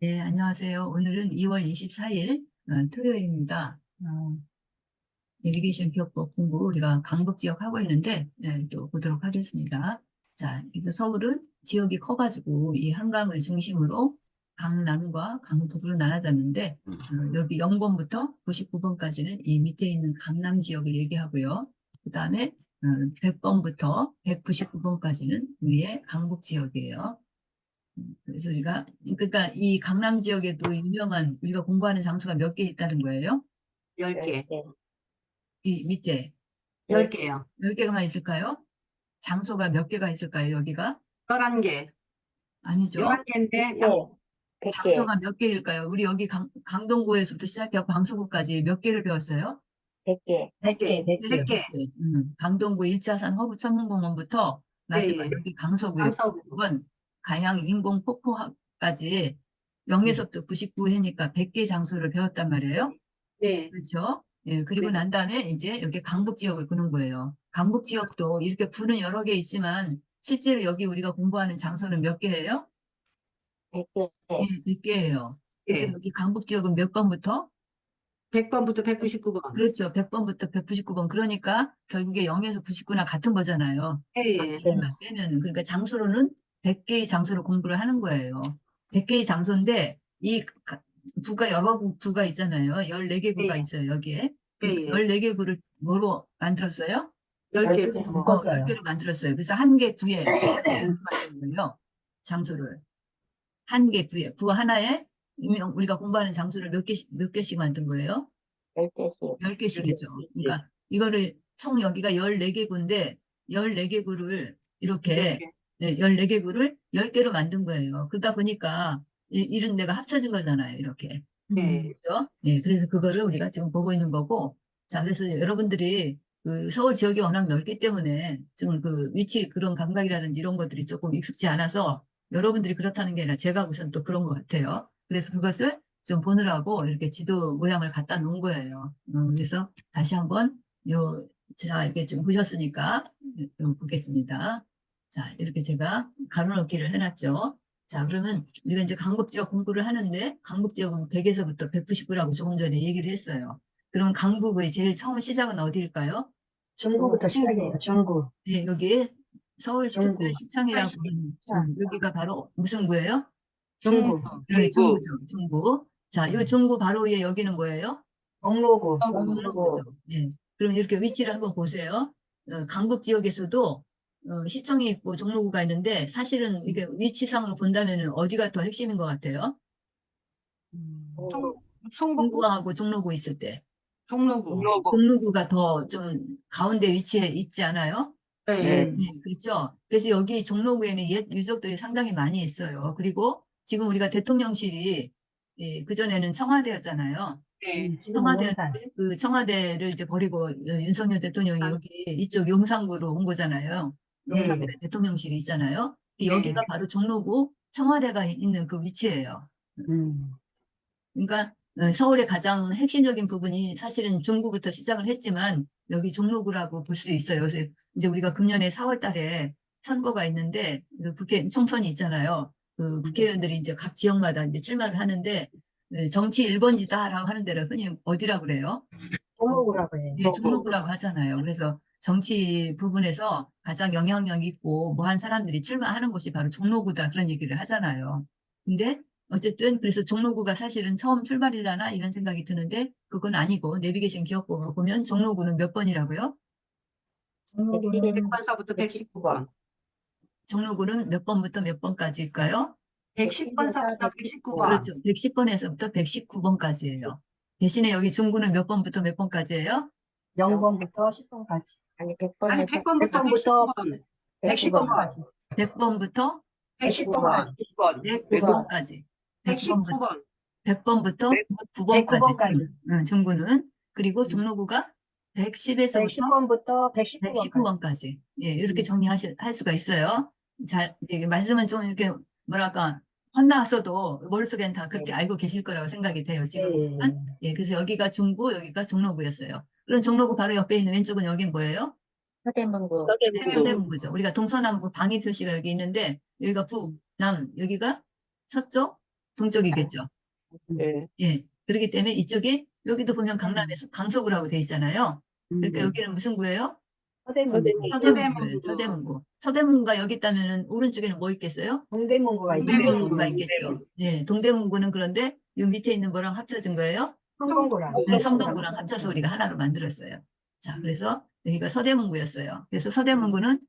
네, 안녕하세요. 오늘은 2월 24일 토요일입니다. 내비게이션 기억법 공부 우리가 강북 지역 하고 있는데 또 보도록 하겠습니다. 자, 그래서 서울은 지역이 커가지고 이 한강을 중심으로 강남과 강북으로 나눠졌는데 여기 0번부터 99번까지는 이 밑에 있는 강남 지역을 얘기하고요. 그 다음에 100번부터 199번까지는 위에 강북 지역이에요. 그래서 우리가, 그러니까 이 강남 지역에도 유명한 우리가 공부하는 장소가 몇 개 있다는 거예요. 10개. 네. 이 밑에 10개요. 10개가만 있을까요? 장소가 몇 개가 있을까요, 여기가? 11개. 아니죠. 11개인데, 100개, 장소가 몇 개일까요? 우리 여기 강동구에서부터 시작해서 광서구까지 몇 개를 배웠어요? 100개, 100개. 100개. 100개. 강동구 1차선 허브천문공원부터 마지막 네. 여기 강서구에 강서구. 99번 가양 인공폭포까지 0에서부터 99회니까 100개 장소를 배웠단 말이에요. 네. 그렇죠? 예, 그리고 네. 난 다음에 이제 여기 강북 지역을 구는 거예요. 강북 지역도 이렇게 구는 여러 개 있지만 실제로 여기 우리가 공부하는 장소는 몇 개예요? 100개, 예, 100개예요. 그래서 네. 여기 강북 지역은 몇 번부터? 100번부터 199번. 그렇죠. 100번부터 199번. 그러니까 결국에 0에서 99나 같은 거잖아요. 예, 앞에 예. 일만 빼면은. 그러니까 장소로는 100개의 장소를 공부를 하는 거예요. 100개의 장소인데 이 구가 여러 구가 있잖아요. 14개 구가 예, 있어요, 여기에. 그러니까 예. 14개 구를 뭐로 만들었어요? 10개. 10개 열 묶었어요. 개로 만들었어요. 그래서 한 개 구에 만드는 거예요. 장소를. 한 개 구에. 구 하나에 우리가 공부하는 장소를 몇 개씩 만든 거예요? 10개씩. 10개씩이죠. 그러니까 이거를 총 여기가 14개 구인데 14개 구를 이렇게 10개. 14개 구를 10개로 만든 거예요. 그러다 보니까 이런 데가 합쳐진 거잖아요. 이렇게. 예. 그죠? 예, 그래서 그거를 우리가 지금 보고 있는 거고. 자, 그래서 여러분들이 그 서울 지역이 워낙 넓기 때문에 좀 그 위치 그런 감각이라든지 이런 것들이 조금 익숙지 않아서 여러분들이 그렇다는 게 아니라 제가 우선 또 그런 것 같아요. 그래서 그것을 좀 보느라고 이렇게 지도 모양을 갖다 놓은 거예요. 그래서 다시 한번 제가 이렇게 좀 보셨으니까 보겠습니다. 자, 이렇게 제가 가로넣기를 해놨죠. 자, 그러면 우리가 이제 강북 지역 공부를 하는데 강북 지역은 100에서부터 199라고 조금 전에 얘기를 했어요. 그럼 강북의 제일 처음 시작은 어디일까요? 중구부터 시작해요. 중구. 네, 여기 중구. 서울특별시청이라고 하는 여기가 바로 무슨 구예요? 중구. 중구. 네, 중구. 중구죠. 중구. 자, 이 중구 바로 위에 여기는 뭐예요? 종로구. 종로구죠. 예. 그럼 이렇게 위치를 한번 보세요. 강북 지역에서도 시청이 있고 종로구가 있는데 사실은 이게 위치상으로 본다면 어디가 더 핵심인 것 같아요? 종로. 송북구? 중구하고 종로구 있을 때. 종로구. 종로구가 더 좀 가운데 위치해 있지 않아요? 예, 네. 예. 네, 그렇죠. 그래서 여기 종로구에는 옛 유적들이 상당히 많이 있어요. 그리고 지금 우리가 대통령실이 그전에는 청와대였잖아요. 예. 지금 용산. 청와대였는데 그 청와대를 이제 버리고 윤석열 대통령이 여기 이쪽 용산구로 온 거잖아요. 예. 용산구에 대통령실이 있잖아요. 예. 여기가 바로 종로구 청와대가 있는 그 위치예요. 음. 그러니까 서울의 가장 핵심적인 부분이 사실은 중구부터 시작을 했지만 여기 종로구라고 볼 수 있어요. 그래서 이제 우리가 금년에 4월 달에 선거가 있는데 그 국회 총선이 있잖아요. 그 국회의원들이 이제 각 지역마다 이제 출마를 하는데 정치 1번지다라고 하는 데를 흔히 어디라고 그래요? 종로구라고 해요. 예, 종로구라고 하잖아요. 그래서 정치 부분에서 가장 영향력 있고 뭐한 사람들이 출마하는 곳이 바로 종로구다 그런 얘기를 하잖아요. 근데 어쨌든 그래서 종로구가 사실은 처음 출발이라나 이런 생각이 드는데 그건 아니고 내비게이션 기억법으로 보면 종로구는 몇 번이라고요? 종로구는 100번서부터 119번. 종로구는 몇 번부터 몇 번까지일까요? 110번서부터 119번. 그렇죠. 110번에서부터 119번까지예요. 대신에 여기 중구는 몇 번부터 몇 번까지예요? 0번부터 10번까지. 아니, 아니, 100번에서 100번부터 100번부터 119번. 110번까지. 100번부터 110번. 109번까지. 100번부터 119번. 100번부터 109번까지 109번까지. 중구는 그리고 종로구가 110에서부터 110번부터 119번까지. 119번까지 이렇게 할 수가 있어요. 잘 이게 말씀은 좀 이렇게 뭐랄까 혼나왔어도 머릿속엔 다 그렇게 알고 계실 거라고 생각이 돼요. 지금은. 그래서 여기가 중구, 여기가 종로구였어요. 그럼 종로구 바로 옆에 있는 왼쪽은 여긴 뭐예요? 서대문구. 서대문구죠. 우리가 동서남북 방위 표시가 여기 있는데 여기가 북, 남, 여기가 서쪽, 동쪽이겠죠. 네. 예. 그렇기 때문에 이쪽에 여기도 보면 강남에서 강서구라고 돼 있잖아요. 그러니까 음. 여기는 무슨 구예요? 서대문구. 서대문구. 서대문구예요. 서대문구. 서대문구가 여기 있다면은 오른쪽에는 뭐 있겠어요? 동대문구가 있고 동대문구가 동대문구. 있겠죠. 예. 동대문구는 그런데 이 밑에 있는 거랑 합쳐진 거예요? 성동구랑 네, 성동구랑 합쳐서 우리가 하나로 만들었어요. 자, 그래서 여기가 서대문구였어요. 그래서 서대문구는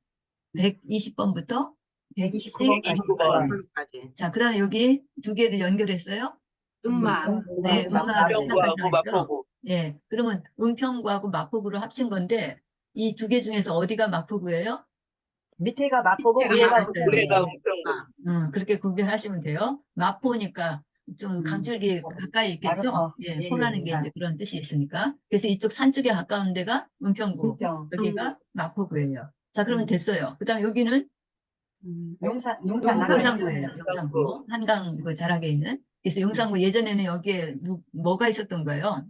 120번부터 129번까지. 129번까지. 까지. 자, 그 다음에 여기 두 개를 연결했어요. 음만. 네, 음악 네. 시작할 평구하고 했죠. 마포구. 예, 그러면 은평구하고 마포구를 합친 건데 이 두 개 중에서 어디가 마포구예요? 밑에가 마포구, 밑에가 위에가 마포구. 위에가 은평구. 은평구. 그렇게 구별하시면 돼요. 마포니까 좀 강줄기 가까이 있겠죠? 알아서. 예, 예, 포라는 예. 게 이제 그런 뜻이 있으니까. 그래서 이쪽 산 쪽에 가까운 데가 은평구, 은평. 여기가 마포구예요. 자, 그러면 됐어요. 그 다음 여기는 용산 용산구예요. 용산구. 한강 그 자락에 있는. 그래서 용산구 예전에는 여기에 뭐가 있었던 거예요?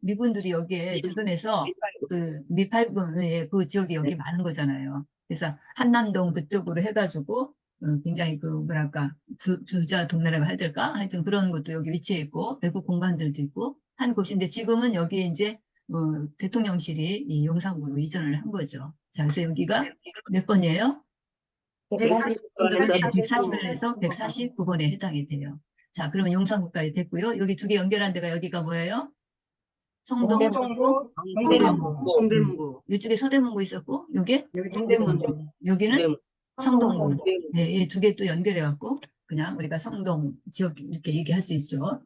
미군들이 여기에 주둔해서 그 미팔군의 그 지역이 여기 많은 거잖아요. 그래서 한남동 그쪽으로 해가지고 굉장히 그 뭐랄까 부자 동네라고 해야 될까? 하여튼 그런 것도 여기 위치해 있고 외국 공간들도 있고 한 곳인데 지금은 여기 이제 대통령실이 이 용산구로 이전을 한 거죠. 자, 그래서 여기가 몇 번이에요? 140번에서 141에서 149번에 해당이 돼요. 자, 그러면 용산구까지 됐고요. 여기 두 개 연결한 데가 여기가 뭐예요? 성동구, 동대문구, 동대문구. 동대문구. 이쪽에 서대문구 있었고, 요게 여기 동대문구. 동대문구. 여기는 성동구. 성동구. 네, 이 두 개 또 연결해갖고 그냥 우리가 성동 지역 이렇게 얘기할 수 있죠.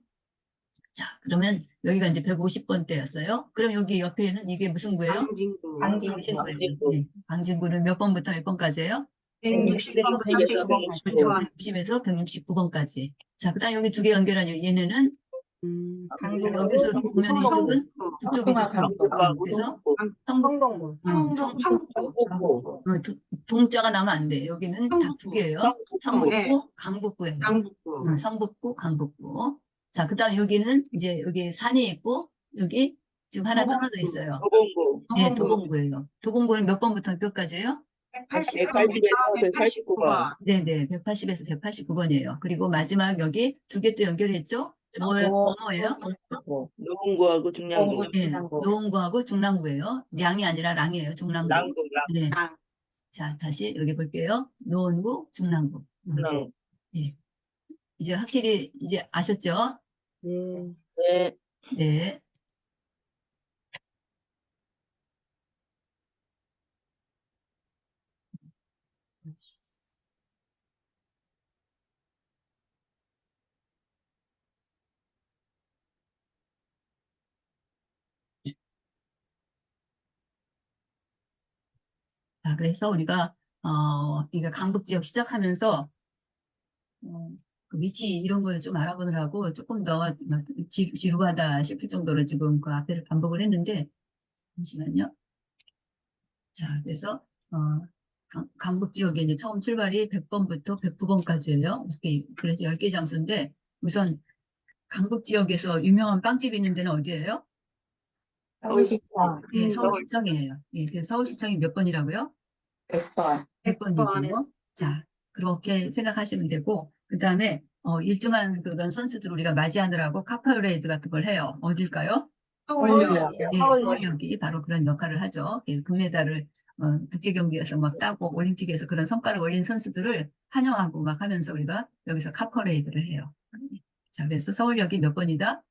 자, 그러면 여기가 이제 150번대였어요. 그럼 여기 옆에는 이게 무슨 구예요? 광진구. 광진구예요. 네, 광진구는 몇 번부터 몇 번까지예요? 160번부터 160번까지. 그렇죠. 169번. 160에서 169번까지. 자, 그다음 여기 두 개 연결한 얘네는 여기서 보면 이쪽은 북쪽이죠. 성북하고 그래서 성동구. 성북구. 동자가 나면 안 돼. 여기는 다 두 개예요. 성북구, 강북구예요. 강북구. 성북구, 강북구. 자, 그다음 여기는 이제 여기 산이 있고 여기 지금 하나 떨어져 있어요. 도봉구. 예, 도봉구예요. 도봉구는 몇 번부터 몇 까지예요? 180에서 189번. 네네, 180에서 189번이에요. 그리고 마지막 여기 두 개 또 연결했죠? 뭐예요? 노원구하고 중량구. 네, 노원구하고 중랑구예요. 량이 아니라 랑이에요. 중랑구. 랑구. 네. 랑. 자, 다시 여기 볼게요. 노원구, 중랑구. 랑. 네. 이제 확실히 이제 아셨죠? 네. 네. 자, 그래서 우리가 이거 강북 지역 시작하면서 그 위치 이런 걸 좀 알아보느라고 조금 더 막 지루하다 싶을 정도로 지금 그 앞에를 반복을 했는데 잠시만요. 자, 그래서 강북 지역에 이제 처음 출발이 100번부터 109번까지예요. 그래서 10개 장소인데 우선 강북 지역에서 유명한 빵집이 있는 데는 어디예요? 서울시청. 네, 서울시청이에요. 예, 그래서 서울시청이 몇 번이라고요? 100번. 100번이죠. 자, 그렇게 생각하시면 되고, 그 다음에, 1등한 그런 선수들 우리가 맞이하느라고 카퍼레이드 같은 걸 해요. 어딜까요? 서울역. 네, 서울역이 바로 그런 역할을 하죠. 그래서 금메달을 국제경기에서 막 따고 올림픽에서 그런 성과를 올린 선수들을 환영하고 막 하면서 우리가 여기서 카퍼레이드를 해요. 자, 그래서 서울역이 몇 번이다?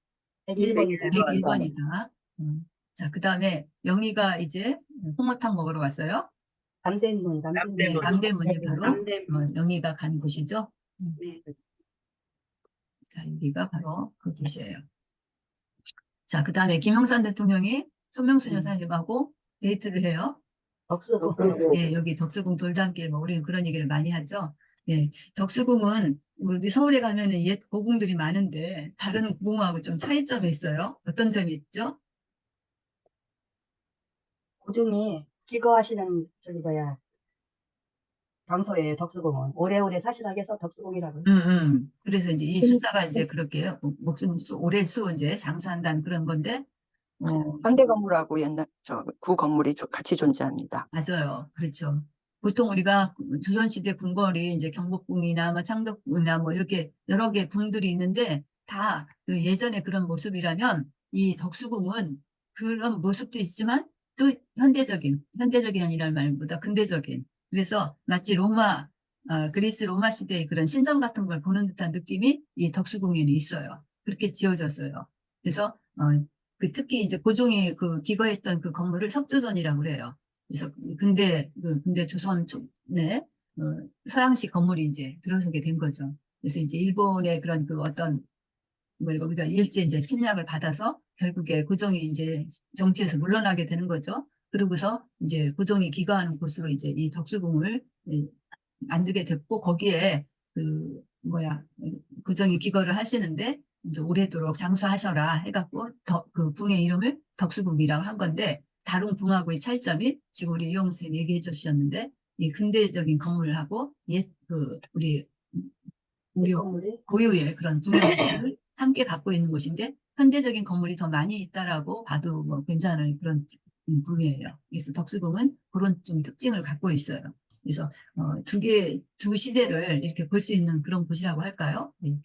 101번이다. 101번이다. 자, 그 다음에 영희가 이제 홍어탕 먹으러 갔어요. 남대문. 네, 남대문이 바로 남대문. 영희가 간 곳이죠. 네. 자, 여기가 바로 그 곳이에요. 자, 그 다음에 김영삼 대통령이 손명순 여사님하고 데이트를 해요. 덕수궁. 예, 여기 덕수궁 돌담길, 뭐, 우리는 그런 얘기를 많이 하죠. 예, 덕수궁은 우리 서울에 가면은 옛 고궁들이 많은데, 다른 고궁하고 좀 차이점이 있어요. 어떤 점이 있죠? 고종이 기거하시는 장소에 덕수궁은 오래오래 사시라고 해서 덕수궁이라고. 그래서 이제 이 숫자가 이제 그렇게 목숨 오래 수 이제 장수한다는 그런 건데, 현대 건물하고 옛날 구 건물이 같이 존재합니다. 맞아요. 그렇죠. 보통 우리가 조선시대 궁궐이 이제 경복궁이나 뭐 창덕궁이나 뭐 이렇게 여러 개 궁들이 있는데 다 그 예전에 그런 모습이라면 이 덕수궁은 그런 모습도 있지만 또 현대적인이라는 말보다 근대적인. 그래서 마치 그리스 로마 시대의 그런 신전 같은 걸 보는 듯한 느낌이 이 덕수궁에는 있어요. 그렇게 지어졌어요. 그래서 특히 이제 고종이 그 기거했던 그 건물을 석조전이라고 그래요. 그래서 근대 조선 쪽에 서양식 건물이 이제 들어서게 된 거죠. 그래서 이제 일본의 그런 그 어떤 우리가 일제 이제 침략을 받아서 결국에 고종이 이제 정치에서 물러나게 되는 거죠. 그러고서 이제 고종이 기거하는 곳으로 이제 이 덕수궁을 만들게 됐고 거기에 고종이 기거를 하시는데 이제 오래도록 장수하셔라 해갖고 그 궁의 이름을 덕수궁이라고 한 건데 다른 궁하고의 차이점이 지금 우리 이용 선생님 얘기해 주셨는데 이 근대적인 건물하고 우리 건물이 고유의 그런 궁의 모습을 함께 갖고 있는 곳인데 현대적인 건물이 더 많이 있다라고 봐도 뭐 괜찮은 그런 궁이에요. 그래서 덕수궁은 그런 좀 특징을 갖고 있어요. 그래서 두 시대를 이렇게 볼 수 있는 그런 곳이라고 할까요? 네.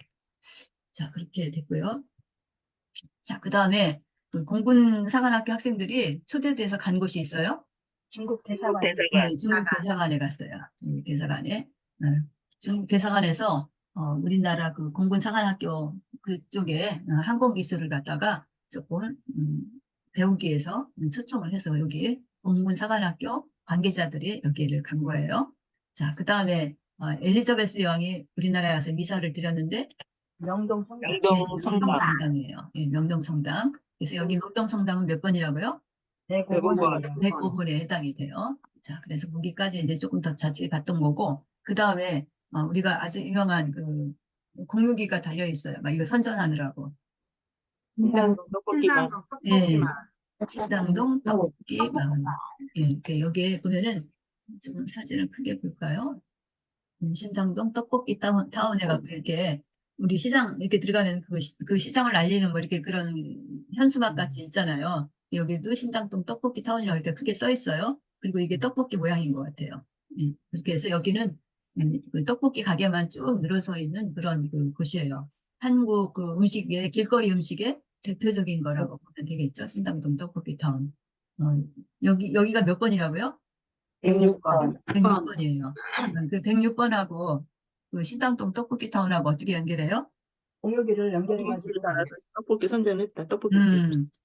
자, 그렇게 됐고요. 자, 그 다음에 그 공군 사관학교 학생들이 초대돼서 간 곳이 있어요. 중국 대사관. 네, 중국 대사관에 갔어요. 중국 대사관에. 중국 대사관에서 우리나라 그 공군 사관학교 그쪽에 항공기술을 갖다가 조금 배우기 위해서 초청을 해서 여기 공군 사관학교 관계자들이 여기를 간 거예요. 자, 그 다음에 엘리자베스 여왕이 우리나라에 와서 미사를 드렸는데 명동 성당. 네, 명동성당. 명동성당이에요. 네, 명동성당. 그래서 여기 명동성당은 몇 번이라고요? 105번이에요. 105번에 해당이 돼요. 자, 그래서 거기까지 이제 조금 더 자세히 봤던 거고, 그 다음에 우리가 아주 유명한 그 공유기가 달려 있어요. 막 이거 선전하느라고. 신당동 떡볶이만. 예, 신당동 떡볶이 마을. 예, 여기에 보면은 좀 사진을 크게 볼까요? 신당동 떡볶이 타운에 가고 이렇게 우리 시장 이렇게 들어가면 그 시장을 알리는 뭐 이렇게 그런 현수막 같이 있잖아요. 여기도 신당동 떡볶이 타운이라고 이렇게 크게 써 있어요. 그리고 이게 떡볶이 모양인 것 같아요. 그렇게 해서 여기는 그 떡볶이 가게만 쭉 늘어서 있는 그런 그 곳이에요. 한국 그 음식의 길거리 음식의 대표적인 거라고 보면 되겠죠. 신당동 떡볶이 타운. 여기가 몇 번이라고요? 106번. 106번이에요. 그 106번하고 그 신당동 떡볶이 타운하고 어떻게 연결해요? 공유기를 연결해가지고 떡볶이 선전했다. 떡볶이집.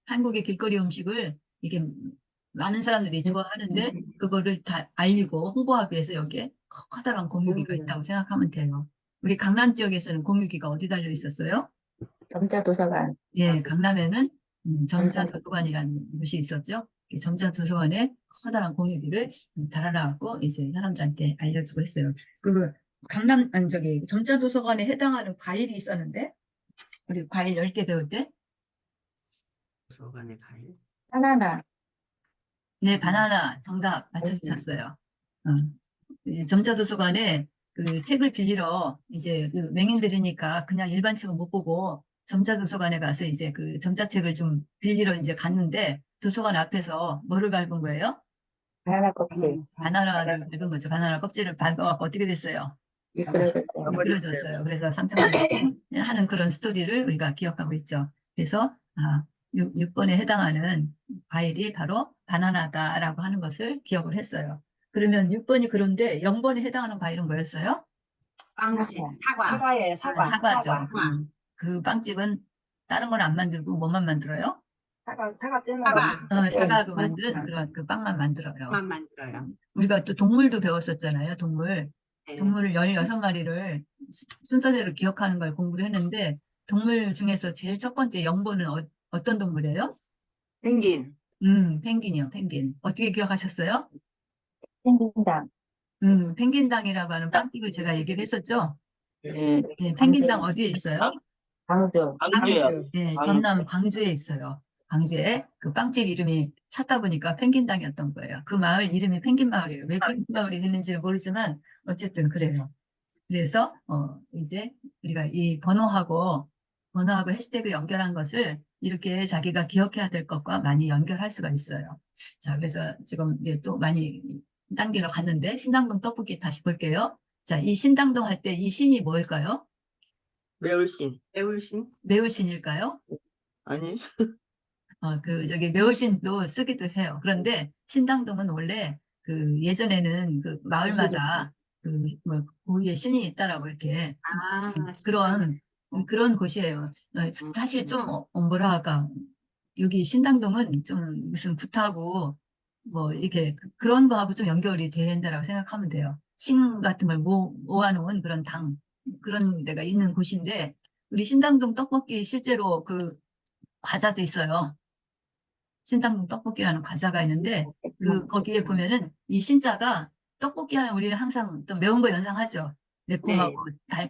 한국의 길거리 음식을 이게 많은 사람들이 좋아하는데 그거를 다 알리고 홍보하기 위해서 여기에 커다란 공유기가 있다고 생각하면 돼요. 우리 강남 지역에서는 공유기가 어디 달려 있었어요? 점자도서관. 예, 강남에는 점자도서관이라는 곳이 있었죠. 이 점자도서관에 커다란 공유기를 달아놔갖고 이제 사람들한테 알려주고 했어요. 점자도서관에 해당하는 과일이 있었는데 우리 과일 10개 배울 때 도서관의 과일. 바나나. 네, 바나나 정답 맞춰주셨어요. 점자도서관에 그 책을 빌리러 이제 그 맹인들이니까 그냥 일반 책은 못 보고 점자도서관에 가서 이제 그 점자책을 좀 빌리러 이제 갔는데 도서관 앞에서 뭐를 밟은 거예요? 바나나 껍질. 바나나를 밟은 거죠. 바나나 껍질을 밟아갖고 어떻게 됐어요? 미끄러졌어요. 미끄러졌어요. 그래서 상처가 나고 하는 그런 스토리를 우리가 기억하고 있죠. 그래서 6번에 해당하는 과일이 바로 바나나다라고 하는 것을 기억을 했어요. 그러면 6번이 그런데 0번에 해당하는 과일은 뭐였어요? 빵집. 사과예요. 사과. 사과죠. 사과. 그 빵집은 다른 건 안 만들고 뭐만 만들어요? 사과 잼을 사과로 만든 그런 그 빵만 만들어요. 만들어요. 우리가 또 동물도 배웠었잖아요. 동물을 네. 16마리를 순서대로 기억하는 걸 공부를 했는데 동물 중에서 제일 첫 번째 0번은 어떤 동물이에요? 펭귄. 펭귄이요, 펭귄. 어떻게 기억하셨어요? 생긴당. 펭귄당이라고 하는 빵집을 제가 얘기를 했었죠? 네. 네, 펭귄당 어디에 있어요? 광주. 광주요. 네, 전남 광주에 있어요. 광주에 그 빵집 이름이 찾다 보니까 펭귄당이었던 거예요. 그 마을 이름이 펭귄 마을이에요. 왜 펭귄 마을이 됐는지는 모르지만 어쨌든 그래요. 그래서 이제 우리가 이 번호하고 해시태그 연결한 것을 이렇게 자기가 기억해야 될 것과 많이 연결할 수가 있어요. 자, 그래서 지금 이제 또 많이 단계로 갔는데 신당동 떡볶이 다시 볼게요. 자, 이 신당동 할 때 이 신이 뭘까요? 매울신. 매울신? 매울신일까요? 아니. 저기 매울신도 쓰기도 해요. 그런데 신당동은 원래 그 예전에는 그 마을마다 뭐 고유의 신이 있다라고 이렇게 아, 그런 곳이에요. 사실 좀 뭐라 할까, 여기 신당동은 좀 무슨 굿하고 뭐 이렇게 그런 거하고 좀 연결이 된다라고 생각하면 돼요. 신 같은 걸 모아놓은 그런 그런 데가 있는 곳인데, 우리 신당동 떡볶이 실제로 그 과자도 있어요. 신당동 떡볶이라는 과자가 있는데, 거기에 보면은 이 신자가 떡볶이 하면 우리는 항상 또 매운 거 연상하죠. 매콤하고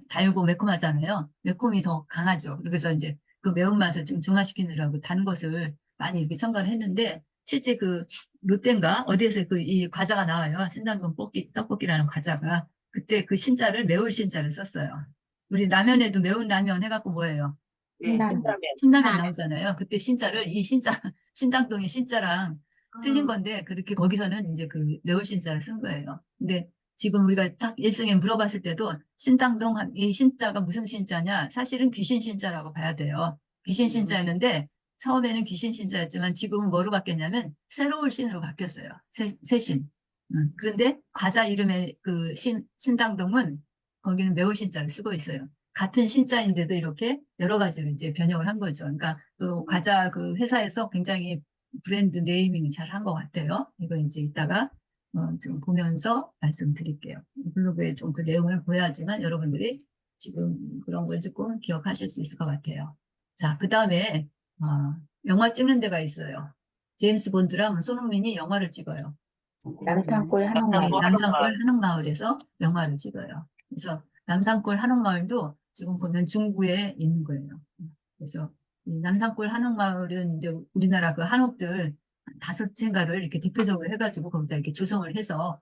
달고 매콤하잖아요. 매콤이 더 강하죠. 그래서 이제 그 매운맛을 좀 중화시키느라고 단 것을 많이 이렇게 첨가를 했는데, 실제 그 롯데인가 어디에서 이 과자가 나와요. 신당동 떡볶이라는 과자가. 그때 그 신자를 매울 신자를 썼어요. 우리 라면에도 매운 라면 해갖고 뭐예요? 신라면. 신라면 나오잖아요. 그때 신자를 이 신자 신당동의 신자랑 틀린 건데, 그렇게 거기서는 이제 그 매울 신자를 쓴 거예요. 근데 지금 우리가 딱 일성에 물어봤을 때도 신당동 이 신자가 무슨 신자냐? 사실은 귀신 신자라고 봐야 돼요. 귀신 신자였는데 처음에는 귀신 신자였지만 지금은 뭐로 바뀌었냐면 새로운 신으로 바뀌었어요. 새 신. 그런데 과자 이름의 그 신당동은 거기는 매울 신자를 쓰고 있어요. 같은 신자인데도 이렇게 여러 가지로 이제 변형을 한 거죠. 그러니까 그 과자 그 회사에서 굉장히 브랜드 네이밍을 잘 한 것 같아요. 이거 이제 이따가 좀 보면서 말씀드릴게요. 블로그에 좀 그 내용을 보여야지만 여러분들이 지금 그런 걸 조금 기억하실 수 있을 것 같아요. 자, 그 다음에 영화 찍는 데가 있어요. 제임스 본드랑 손흥민이 영화를 찍어요. 남산골 네, 한옥마을. 남산골 한옥마을에서 영화를 찍어요. 그래서 남산골 한옥마을도 지금 보면 중구에 있는 거예요. 그래서 이 남산골 한옥마을은 이제 우리나라 그 한옥들 5채가를 이렇게 대표적으로 해가지고 거기다 이렇게 조성을 해서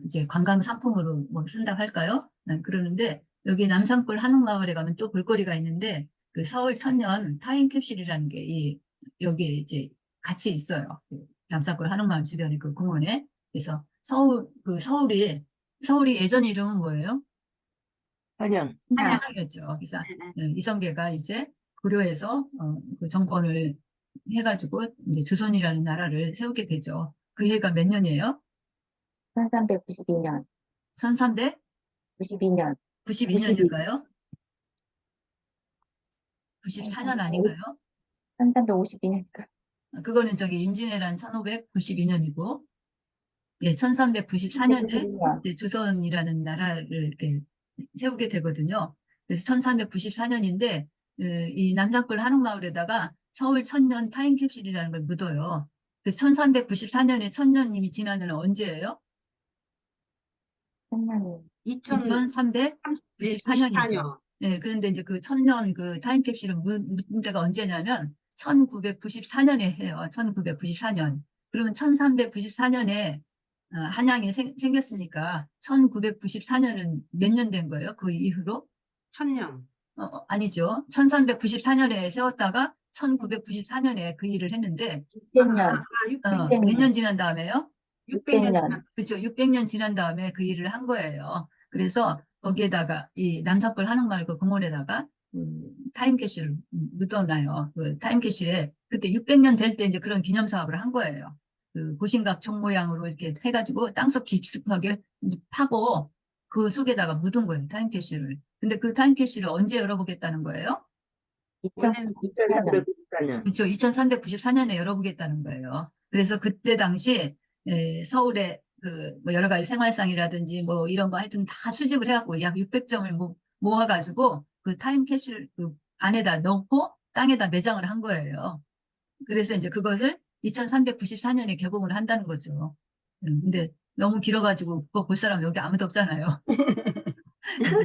이제 관광 상품으로 뭐 쓴다고 할까요? 그러는데 여기 남산골 한옥마을에 가면 또 볼거리가 있는데, 그 서울 천년 타임캡슐이라는 게 여기에 이제 같이 있어요. 그 남산골 한옥마을 주변에 그 공원에. 그래서 서울이 예전 이름은 뭐예요? 한양. 한양이었죠. 그래서 이성계가 이제 고려에서 그 정권을 해가지고 이제 조선이라는 나라를 세우게 되죠. 그 해가 몇 년이에요? 1392년. 92년. 1392년일까요? 94년 아닌가요? 1352년이니까. 그거는 저기 임진왜란 1592년이고, 예, 1394년에 92년. 조선이라는 나라를 이렇게 세우게 되거든요. 그래서 1394년인데 이 남산골 한옥마을에다가 서울 천년 타임캡슐이라는 걸 묻어요. 그래서 1394년에 천년님이 지나면 언제예요? 2394년이죠. 네, 그런데 이제 그 천년 그 타임캡슐을 묻은 데가 언제냐면 1994년에 해요. 1994년. 그러면 1394년에 한양이 생겼으니까 1994년은 몇 년 된 거예요? 그 이후로? 천년. 아니죠. 1394년에 세웠다가 1994년에 그 일을 했는데 600년. 몇 년 지난 다음에요? 600년. 그렇죠. 600년 지난 다음에 그 일을 한 거예요. 그래서 거기에다가 이 남산골 한옥마을 그 공원에다가 타임캡슐을 묻어놔요. 그 타임캡슐에 그때 600년 될 때 이제 그런 기념 사업을 한 거예요. 그 고심각 총 모양으로 이렇게 해가지고 땅속 깊숙하게 파고 그 속에다가 묻은 거예요. 타임캡슐을. 근데 그 타임캡슐을 언제 열어보겠다는 거예요? 원래는 2394년. 2394년. 그렇죠. 2394년에 열어보겠다는 거예요. 그래서 그때 당시 서울에 뭐 여러 가지 생활상이라든지 뭐 이런 거 하여튼 다 수집을 해갖고 약 600점을 모아가지고 그 타임캡슐 그 안에다 넣고 땅에다 매장을 한 거예요. 그래서 이제 그것을 2394년에 개봉을 한다는 거죠. 근데 너무 길어가지고 그거 볼 사람 여기 아무도 없잖아요.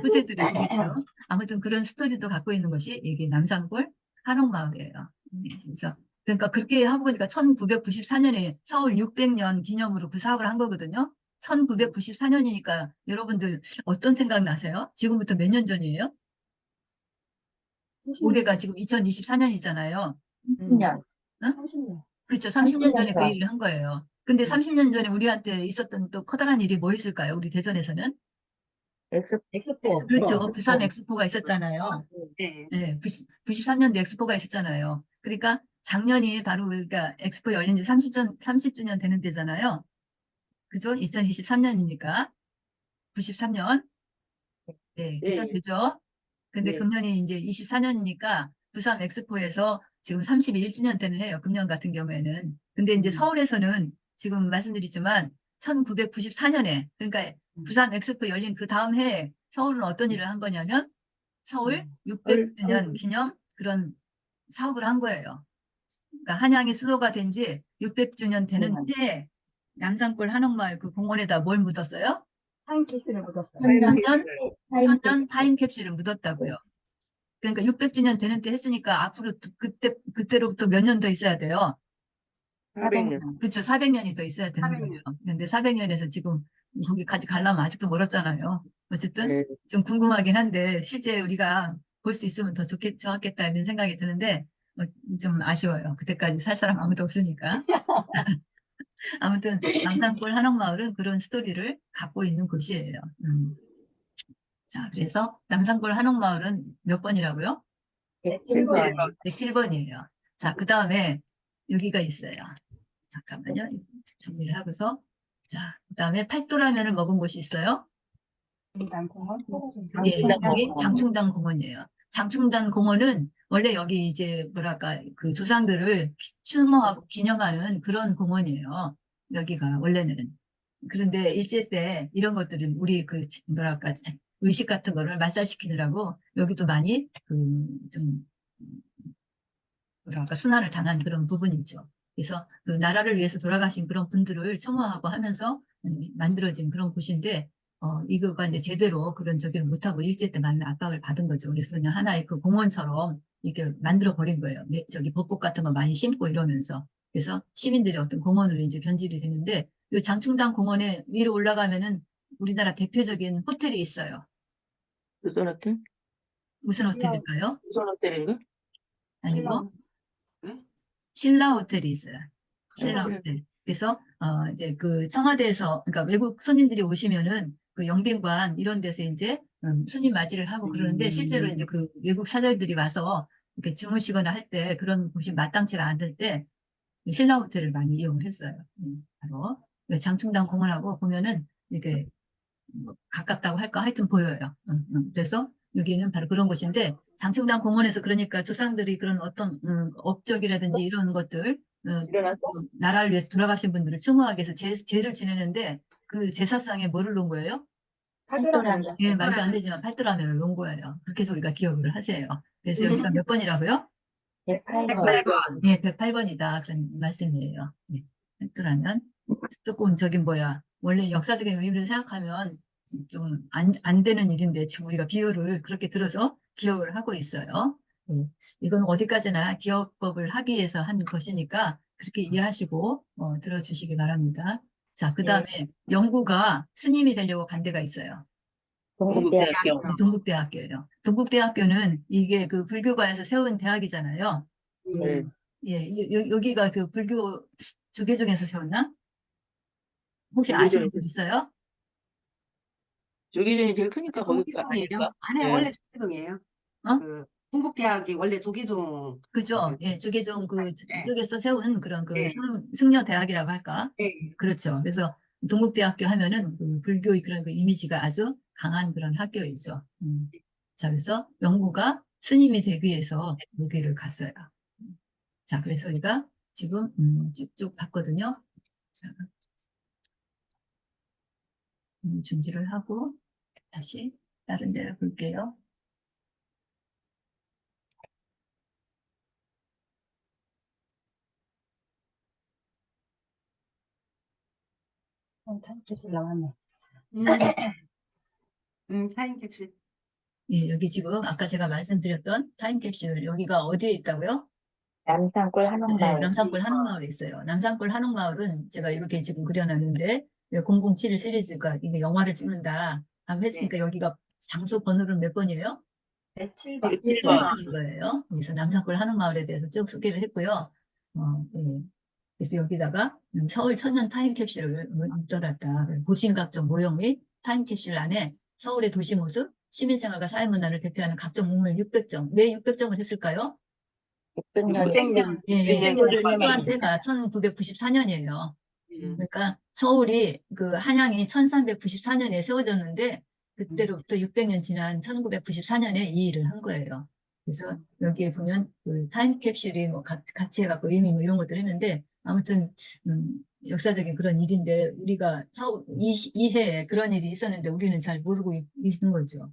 후세들이 그랬죠. 아무튼 그런 스토리도 갖고 있는 것이 이게 남산골 한옥마을이에요. 그래서 그러니까 그렇게 하고 보니까 1994년에 서울 600년 기념으로 그 사업을 한 거거든요. 1994년이니까 여러분들 어떤 생각 나세요? 지금부터 몇 년 전이에요? 올해가 지금 2024년이잖아요. 30년. 30년. 그렇죠. 30년 전에 그 30년 일을 한 거예요. 근데 30년 전에 우리한테 있었던 또 커다란 일이 뭐 있을까요? 우리 대전에서는? 엑스포. 그렇죠. 엑스포. 93 엑스포가 있었잖아요. 네. 네, 93년도 엑스포가 있었잖아요. 그러니까 작년이 바로 그러니까 엑스포 열린 지 30주년 되는 때잖아요. 그죠? 2023년이니까 93년. 네, 그래서 네. 되죠. 근데 네. 금년이 이제 24년이니까 93 엑스포에서 지금 31주년 때는 해요. 금년 같은 경우에는. 근데 이제 서울에서는 지금 말씀드리지만 1994년에 그러니까 93 엑스포 열린 그 다음 해에 서울은 어떤 일을 한 거냐면 서울 600주년 기념 그런 사업을 한 거예요. 그러니까 한양이 수도가 된 지 600주년 되는 해에 남산골 한옥마을 그 공원에다 뭘 묻었어요? 타임키스를 묻었어요. 천년, 타임 천년 타임캡슐을 묻었다고요. 그러니까 600주년 되는 때 했으니까 앞으로 그때로부터 몇 년 더 있어야 돼요. 400년. 그렇죠. 400년이 더 있어야 되는 400년. 거예요. 근데 400년에서 지금 거기까지 가려면 아직도 멀었잖아요. 어쨌든 네. 좀 궁금하긴 한데 실제 우리가 볼 수 있으면 더 좋겠다 이런 생각이 드는데 좀 아쉬워요. 그때까지 살 사람 아무도 없으니까. 아무튼 남산골 한옥마을은 그런 스토리를 갖고 있는 곳이에요. 자, 그래서 남산골 한옥마을은 몇 번이라고요? 107번. 107번이에요. 자, 그 다음에 여기가 있어요. 잠깐만요. 정리를 하고서. 자, 그 다음에 팔도라면을 먹은 곳이 있어요. 장공원. 예, 여기 공원. 장충당 공원이에요. 장충당 공원은 원래 여기 이제 뭐랄까 그 조상들을 추모하고 기념하는 그런 공원이에요. 여기가 원래는. 그런데 일제 때 이런 것들을 우리 그 뭐랄까 의식 같은 거를 말살시키느라고 여기도 많이 그좀 뭐랄까 순환을 당한 그런 부분이죠. 그래서 그 나라를 위해서 돌아가신 그런 분들을 추모하고 하면서 만들어진 그런 곳인데 이거가 이제 제대로 그런 저기를 못하고 일제 때 많은 압박을 받은 거죠. 그래서 그냥 하나의 그 공원처럼 이렇게 만들어 버린 거예요. 저기 벚꽃 같은 거 많이 심고 이러면서. 그래서 시민들의 어떤 공원으로 이제 변질이 되는데 이 장충당 공원에 위로 올라가면은 우리나라 대표적인 호텔이 있어요. 조선 호텔? 무슨 호텔일까요? 조선 호텔인가? 아니고 네? 신라 호텔이 있어요. 신라 신라. 호텔. 그래서 이제 그 청와대에서 그러니까 외국 손님들이 오시면은 그 영빈관 이런 데서 이제 손님 맞이를 하고 그러는데 실제로 이제 그 외국 사절들이 와서 이렇게 주무시거나 할 때 그런 곳이 마땅치가 않을 때 신라 호텔을 많이 이용을 했어요. 바로 장충당 공원하고 보면은 이렇게 뭐 가깝다고 할까 하여튼 보여요. 그래서 여기는 바로 그런 곳인데 장충당 공원에서 그러니까 조상들이 그런 어떤 업적이라든지 이런 것들 일어났어? 그 나라를 위해서 돌아가신 분들을 추모하기 위해서 제를 지내는데 그 제사상에 뭐를 놓은 거예요? 팔도라면. 예, 말도 안 되지만 팔도라면을 놓은 거예요. 그렇게 해서 우리가 기억을 하세요. 그래서 여기가 몇 번이라고요? 108번. 108번. 예, 108번이다. 그런 말씀이에요. 예, 팔도라면 조금 저기 뭐야 원래 역사적인 의미를 생각하면 좀 안 되는 일인데 지금 우리가 비유를 그렇게 들어서 기억을 하고 있어요. 이건 어디까지나 기억법을 하기 위해서 한 것이니까 그렇게 이해하시고 들어주시기 바랍니다. 자, 그 다음에 영구가 스님이 되려고 간 데가 있어요. 동국대학교. 네, 동국대학교예요. 동국대학교는 이게 그 불교가에서 세운 대학이잖아요. 네. 예, 여기가 그 불교 조계종에서 세웠나? 혹시 조계종에서. 아시는 분 있어요? 조계종이 제일 크니까 거기가 조계종이에요. 아니 네. 원래 조계종이에요. 어? 그 동국대학이 원래 조계종. 그죠? 예, 조계종 네. 쪽에서 세운 그런 그 네. 승려 대학이라고 할까? 네. 그렇죠. 그래서 동국대학교 하면은 그 불교의 그런 그 이미지가 아주 강한 그런 학교이죠. 자, 그래서 영구가 스님이 되기 위해서 여기를 갔어요. 자, 그래서 우리가 지금 쭉쭉 봤거든요. 자, 중지를 하고 다시 다른 데를 볼게요. 타임캡슐 나왔네. 타임캡슐. 예, 여기 지금 아까 제가 말씀드렸던 타임캡슐 여기가 어디에 있다고요? 남산골 네, 한옥마을. 남산골 한옥마을에 있어요. 남산골 한옥마을은 제가 이렇게 지금 그려놨는데 007 시리즈가 이게 영화를 찍는다 하고 했으니까 여기가 장소 번호는 몇 번이에요? 107번. 107번. 1번인 거예요. 그래서 남산골 한옥마을에 대해서 쭉 소개를 했고요. 예. 그래서 여기다가 서울 천년 타임캡슐을 묻어놨다. 고시각적 모형 및 타임캡슐 안에 서울의 도시 모습, 시민생활과 사회문화를 대표하는 각종 문물 600점. 왜 600점을 했을까요? 600년 600년. 예, 예, 네, 이거를 네. 시도한 때가 1994년이에요. 음. 그러니까 서울이 그 한양이 1394년에 세워졌는데 그때로부터 600년 지난 1994년에 이 일을 한 거예요. 그래서 여기에 보면 그 타임캡슐이 뭐 같이 해갖고 의미 뭐 이런 것들 했는데 아무튼 역사적인 그런 일인데 우리가 이해에 그런 일이 있었는데 우리는 잘 모르고 있는 거죠.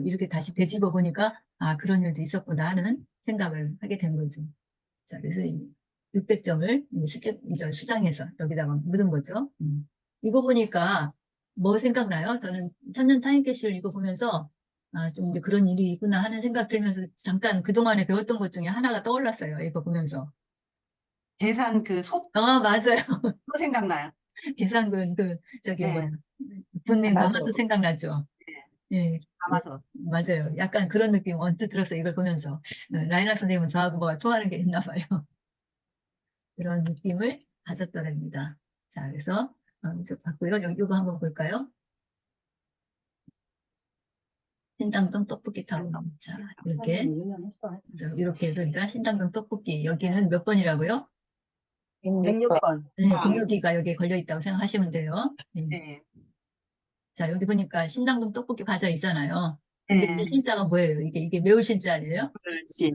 이렇게 다시 되짚어 보니까 아 그런 일도 있었구나 하는 생각을 하게 된 거죠. 자, 그래서 600점을 수장해서 여기다가 묻은 거죠. 이거 보니까 뭐 생각나요? 저는 천년 타임캡슐 이거 보면서 아, 좀 이제 그런 일이 있구나 하는 생각 들면서 잠깐 그동안에 배웠던 것 중에 하나가 떠올랐어요. 이거 보면서. 계산 그 속 맞아요. 생각나요. 계산군 저기 뭐야. 네. 분명 맞아요. 가마솥 생각나죠. 예, 가마솥. 맞아요. 약간 그런 느낌 언뜻 들어서 이걸 보면서 라이나 선생님은 저하고 뭐가 통하는 게 있나 봐요. 그런 느낌을 가졌더랍니다. 자, 그래서 쭉 봤고요. 이거 한번 볼까요? 신당동 떡볶이 타고 자, 이렇게 그래서 이렇게 그러니까 신당동 떡볶이 여기는 몇 번이라고요? 106번. 네, 아. 공여기가 여기에 걸려 있다고 생각하시면 돼요. 네. 네. 자, 여기 보니까 신당동 떡볶이 과자 있잖아요. 근데 네. 이게 신자가 뭐예요? 이게 매울 신자예요? 그렇지.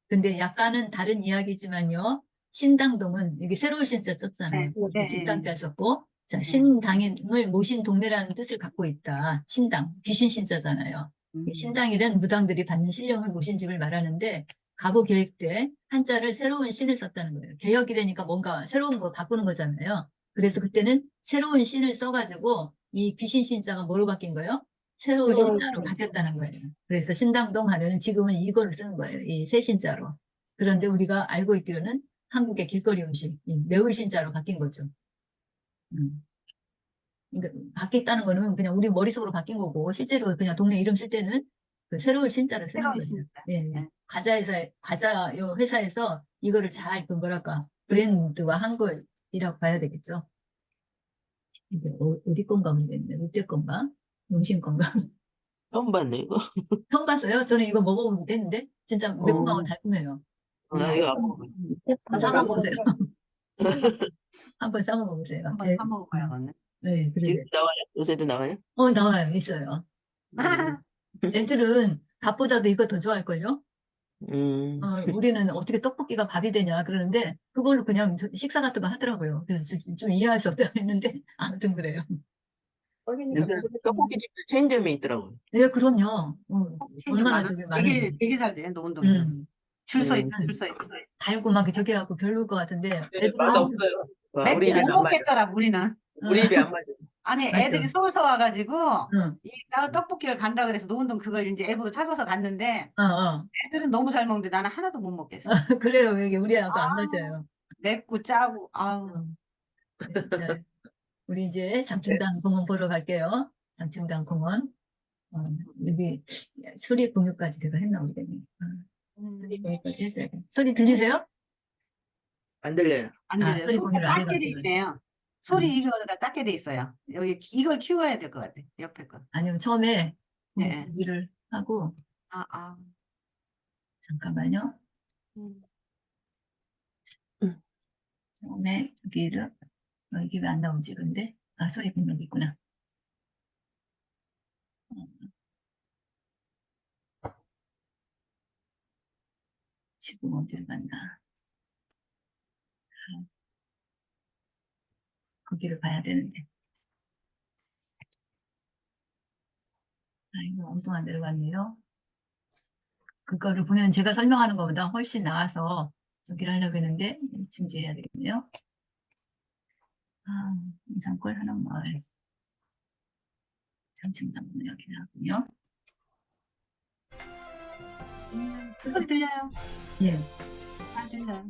근데 약간은 다른 이야기지만요. 신당동은 이게 새로운 신자 썼잖아요. 네. 집당자 썼고, 자, 네. 신당인을 모신 동네라는 뜻을 갖고 있다. 신당, 귀신 신자잖아요. 신당이란 무당들이 받는 신령을 모신 집을 말하는데, 가보 개혁 때 한자를 새로운 신을 썼다는 거예요. 개혁이라니까 뭔가 새로운 거 바꾸는 거잖아요. 그래서 그때는 새로운 신을 써가지고 이 귀신 신자가 뭐로 바뀐 거예요? 새로운 신자로 바뀌었다는 거예요. 그래서 신당동 하면은 지금은 이거를 쓰는 거예요. 이 새 신자로. 그런데 우리가 알고 있기로는 한국의 길거리 음식, 이 매울 신자로 바뀐 거죠. 그러니까 바뀌었다는 거는 그냥 우리 머릿속으로 바뀐 거고, 실제로 그냥 동네 이름 쓸 때는 그 새로운 신자를 쓰는 새로운 거예요. 신자. 예, 네. 과자 요 회사에서 이거를 잘 그 뭐랄까 브랜드화 한 걸이라고 봐야 되겠죠. 이게 어디 건가 모르겠네. 롯데 건가? 용신 건가? 처음 봤네, 이거. 처음 봤어요? 저는 이거 먹어보기도 했는데 진짜 매콤하고 달콤해요. 나 이거 안 먹어. 사 먹어보세요. 한번 사 먹어보세요. 한번 네, 사 먹어봐야겠네. 네, 지금 그러게. 나와요? 요새도 나와요? 나와요. 있어요. 애들은 밥보다도 이거 더 좋아할걸요? 음, 우리는 어떻게 떡볶이가 밥이 되냐 그러는데 그걸로 그냥 식사 같은 거 하더라고요. 그래서 좀 이해할 수 없다고 했는데 아무튼 그래요. 요새 떡볶이 집도 체인점에 있더라고요. 네, 그럼요. 얼마나 저게 많은데. 되게 잘 돼, 노원동에는. 음, 줄 서 있어, 음. 줄 서 있어. 달고 막 저기 하고 별로일 것 같은데 네, 애들은 맛없어요. 와, 우리 입에 못 안 맞아. 먹겠더라고, 우리는. 우리 입에 안 맞아. 아니, 맞죠. 애들이 서울서 와가지고, 응, 떡볶이를 간다 그래서 노원동 그걸 이제 앱으로 찾아서 갔는데, 어. 애들은 너무 잘 먹는데 나는 하나도 못 먹겠어. 그래요. 이게 우리하고 안 아, 맞아요. 맵고 짜고, 아우. 음. 자, 우리 이제 장충당 공원 보러 갈게요. 장충당 공원. 여기 소리 공유까지 제가 했나 모르겠네. 소리 공유까지 했어요. 소리 들리세요? 안 들려요. 안 들려요. 소리 소리가 공유를 안 작게 돼 해가지고. 있네요. 소리 이거가 작게 돼 있어요. 여기 이걸 키워야 될 것 같아. 옆에 거. 아니면 처음에 네. 준비를 하고 아. 잠깐만요. 음. 처음에 여기를 이게 왜 안 나오지 근데 소리 분명히 있구나. 지금 어디를 간다. 거기를 봐야 되는데. 이거 엉뚱한 데로 갔네요. 그거를 보면 제가 설명하는 것보다 훨씬 나아서 저기를 하려고 했는데 중지해야 되겠네요. 인상골 한옥마을 장충당문 여기 나왔군요. 소리 들려요? 예. 잘 들려요.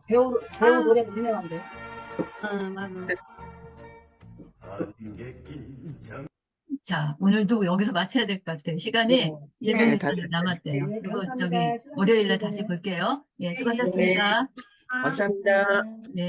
배우 노래 유명한데. 맞아. 자, 오늘도 여기서 마쳐야 될 것 같아요. 시간이 네. 1분 네, 이 남았대요. 네, 그리고 감사합니다. 저기 수고하셨습니다. 월요일에 다시 볼게요. 예, 수고하셨습니다. 감사합니다. 네.